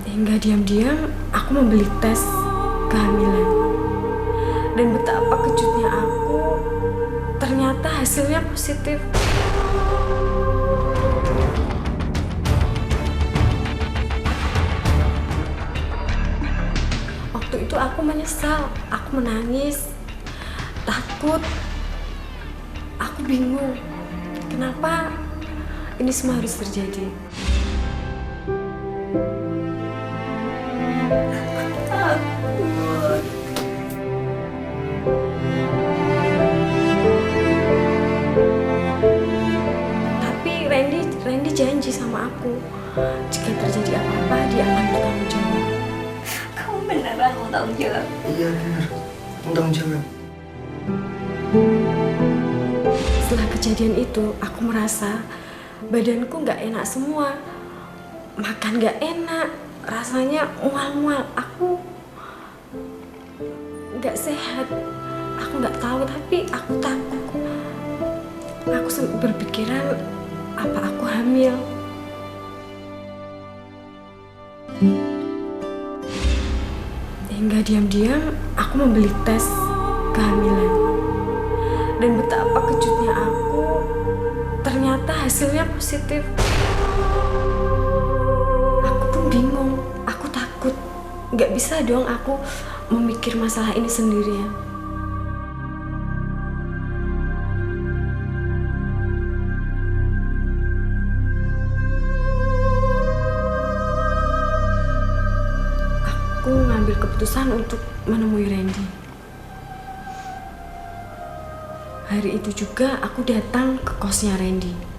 Hingga diam-diam aku membeli tes kehamilan. Dan betapa kejutnya aku, ternyata hasilnya positif. Waktu itu aku menyesal, aku menangis, takut, aku bingung. Kenapa ini semua harus terjadi? Tapi Randy janji sama aku, jika terjadi apa-apa dia akan bertanggung jawab. Kamu beneran mau tanggung jawab? Iya benar, tanggung jawab. Setelah kejadian itu, aku merasa badanku nggak enak semua. Makan nggak enak, rasanya mual-mual. Aku nggak sehat. Aku nggak tahu, tapi aku takut. Aku berpikiran, apa aku hamil? Hingga diam-diam aku membeli tes kehamilan. Dan betapa kejutnya aku, ternyata hasilnya positif. Aku pun bingung, aku takut. Gak bisa dong aku memikir masalah ini sendirian. Aku ngambil keputusan untuk menemui Randy. Hari itu juga aku datang ke kosnya Randy.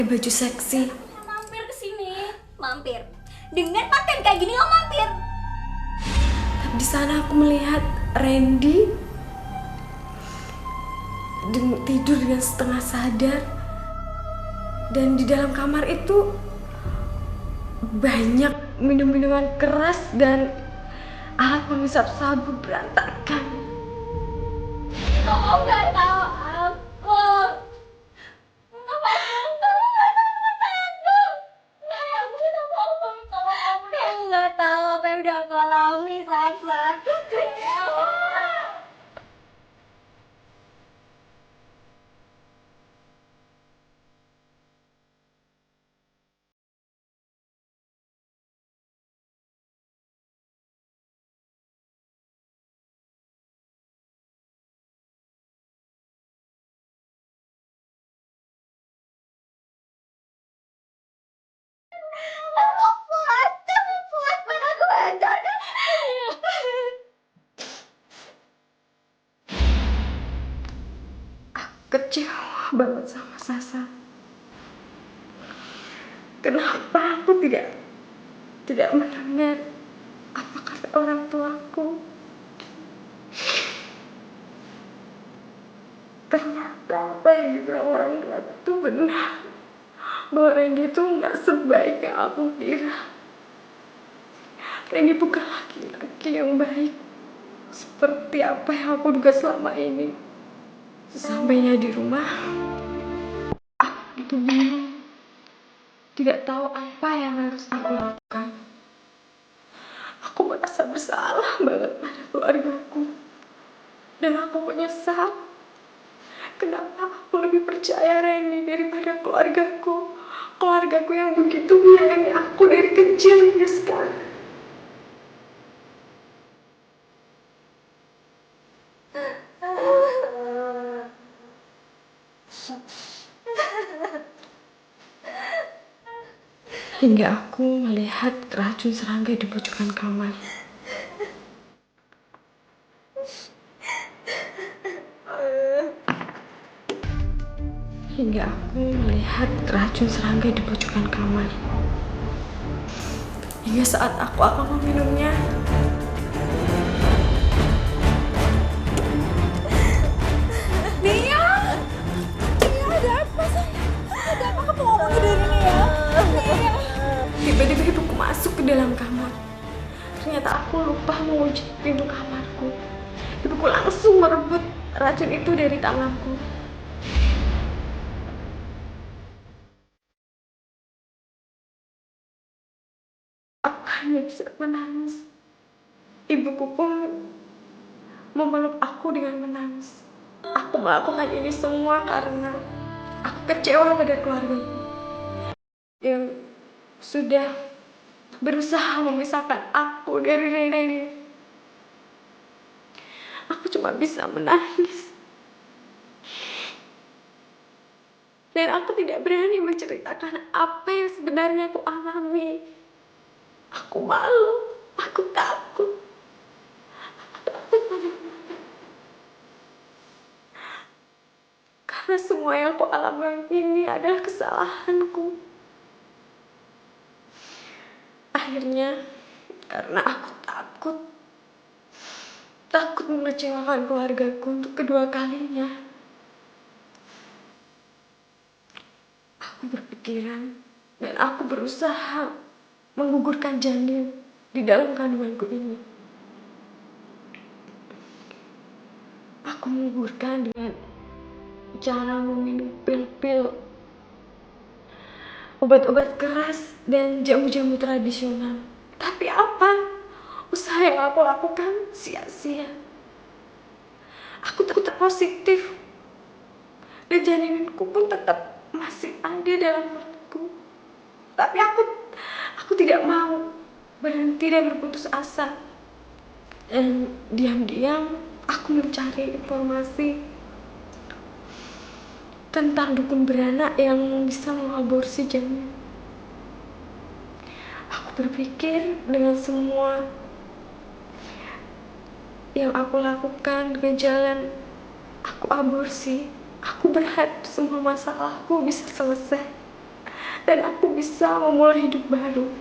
Baju seksi. Mampir ke sini, mampir. Dengan pakaian kayak gini lo mampir. Di sana aku melihat Randy tidur dengan setengah sadar, dan di dalam kamar itu banyak minum-minuman keras dan alat penghisap sabu berantakan. Kamu nggak tahu aku. Kamu nggak tahu apa yang udah aku alami, Sasa. Kecewa banget sama Sasa. Kenapa aku tidak mendengar apa kata orang tuaku? Ternyata apa yang dibilang orang tua itu benar, bahwa Randy itu nggak sebaik yang aku kira. Randy bukan laki-laki yang baik seperti apa yang aku duga selama ini. Sesampainya di rumah, aku bingung, tidak tahu apa yang harus aku lakukan. Aku merasa bersalah banget pada keluargaku, dan aku menyesal kenapa aku lebih percaya Randy daripada keluargaku. Keluargaku yang begitu menyayangi aku dari kecil hingga sekarang. Hingga aku melihat racun serangga di pojokan kamar. hingga aku melihat racun serangga di pojokan kamar. Hingga saat aku akan meminumnya, Nia! Nia, ada apa sayang? Ada apa kamu ngomongnya dari Nia? Nia! tiba-tiba ibuku masuk ke dalam kamar. Ternyata aku lupa mengunci pintu kamarku. Ibuku langsung merebut racun itu dari tanganku. Aku hanya bisa menangis. Ibuku pun memeluk aku dengan menangis. Aku melakukan ini semua karena aku kecewa pada keluargaku yang sudah berusaha memisahkan aku dari Rene. Aku cuma bisa menangis. Dan aku tidak berani menceritakan apa yang sebenarnya aku alami. Aku malu, aku takut. Karena semua yang aku alami ini adalah kesalahanku. Akhirnya, karena aku takut mengecewakan keluargaku untuk kedua kalinya, aku berpikiran dan aku berusaha menggugurkan janin di dalam kandunganku ini. Aku menggugurkan dengan cara meminum pil-pil, obat-obat keras, dan jamu-jamu tradisional. Tapi apa? Usaha yang aku lakukan sia-sia. Aku tetap positif. Dan janinku pun tetap masih ada dalam perutku. Tapi aku tidak mau berhenti dan berputus asa. Dan diam-diam aku mencari informasi tentang dukun beranak yang bisa mengaborsi janin. Aku berpikir dengan semua yang aku lakukan dengan jalan aku aborsi, aku berharap semua masalahku bisa selesai dan aku bisa memulai hidup baru,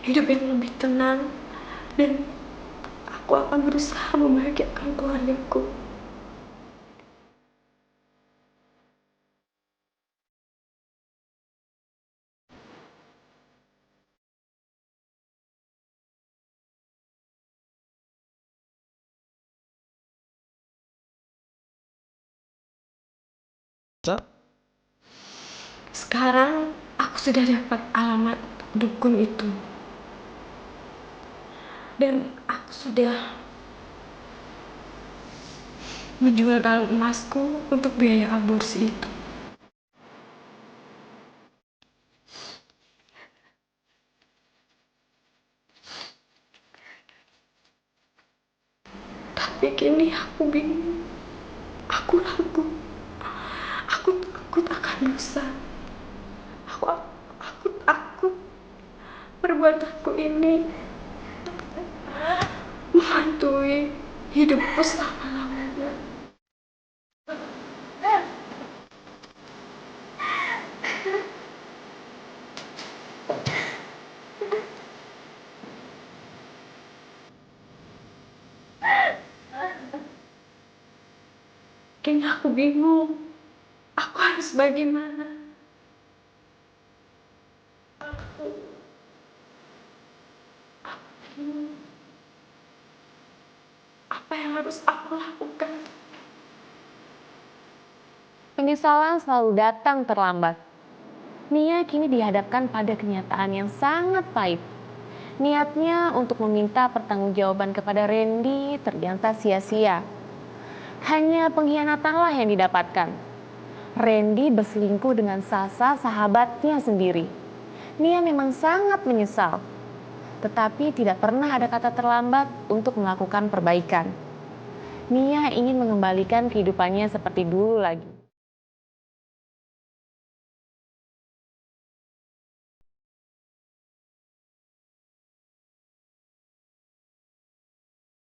hidup yang lebih tenang, dan aku akan berusaha membahagiakan keluargaku. Sekarang aku sudah dapat alamat dukun itu. Dan aku sudah menjual kalung emasku untuk biaya aborsi itu. Tapi kini aku bingung. Aku ragu. Aku takut akan dosa. Aku takut perbuatanku ini menghantui hidupku selama-lamanya. Kini aku bingung. Aku harus bagaimana? Aku bingung. Apa yang harus aku lakukan? Penyesalan selalu datang terlambat. Nia kini dihadapkan pada kenyataan yang sangat pahit. Niatnya untuk meminta pertanggungjawaban kepada Randy ternyata sia-sia. Hanya pengkhianatanlah yang didapatkan. Randy berselingkuh dengan Sasa, sahabatnya sendiri. Nia memang sangat menyesal. Tetapi tidak pernah ada kata terlambat untuk melakukan perbaikan. Nia ingin mengembalikan kehidupannya seperti dulu lagi.